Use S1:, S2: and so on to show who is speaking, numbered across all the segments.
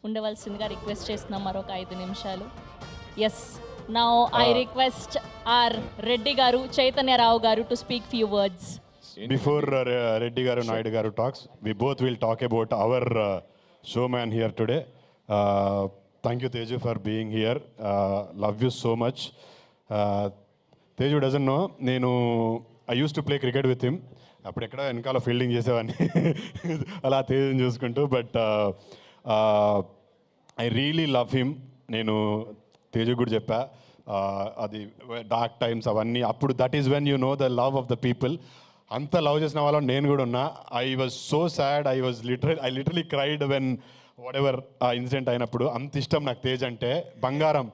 S1: ఉండవలసిందిగా request చేస్తున్నాం మరొక 5 నిమిషాలు. Yes, now I request R Reddy garu, Chaitanya Rao garu to speak few words.
S2: Before Reddy Garu, Naidu Garu talks, we both will talk about our showman here today. Thank you, Teju, for being here. Love you so much. Teju doesn't know, I used to play cricket with him. అప్పుడు ఎక్కడ వెనకాల fielding చేసేవాడిని అలా తేజుని చూసుకుంటూ. But I really love him. నేను తేజు కూడా చెప్పా, అది డార్క్ టైమ్స్ అవన్నీ అప్పుడు, that is when you know the love of the people. అంత లవ్ చేసిన వాళ్ళని నేను కూడా ఉన్నా. I was so sad, I literally cried when what ever ఆ ఇన్సిడెంట్ అయినప్పుడు. అంత ఇష్టం నాకు తేజ్ అంటే. బంగారం,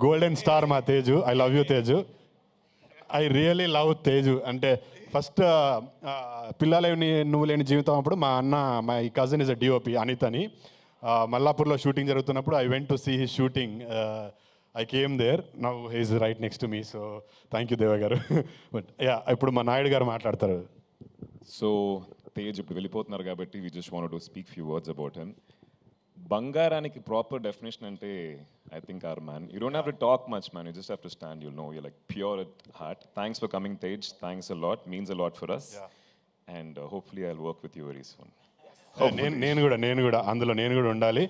S2: గోల్డెన్ స్టార్ మా Teju. I love you Teju. I really love Teju. అంటే ఫస్ట్ పిల్లలేని నువ్వు లేని జీవితం అప్పుడు మా cousin is a DOP Anith అని, మల్లాపూర్లో షూటింగ్ జరుగుతున్నప్పుడు I went to see his shooting. I came there. Now he is right next to me. So thank you, Deva garu. But yeah, ఇప్పుడు మా నాయుడు గారు మాట్లాడతారు.
S3: సో తేజ్ ఇప్పుడు వెళ్ళిపోతున్నారు కాబట్టి we just wanted to speak few words about him. బంగారానికి proper definition అంటే I think our man. You don't have to talk much, man. You just have to stand. You'll know you're like pure at heart. Thanks for coming, Tej. Thanks a lot. Means a lot for us. Yeah. And hopefully I'll work with you very soon.
S2: నేను కూడా అందులో నేను కూడా ఉండాలి.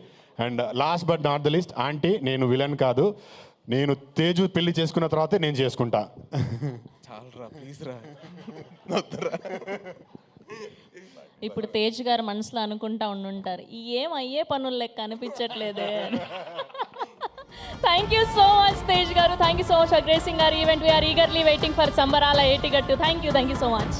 S2: And last but not the list, aunty, నేను villain కాదు. నేను తేజు పెళ్లి చేసుకున్న తర్వాతే నేను చేసుకుంటా.
S3: చాలరా ప్లీజ్ రా.
S1: ఇప్పుడు తేజ్ గారు మనసులో అనుకుంటా ఉండుంటారు, ఏం అయ్యే పనులు లెక్క అనిపించట్లేదే. Thank you so much Tej garu. Thank you so much for gracing our event. We are eagerly waiting for Sambarala Yetigattu. Thank you so much.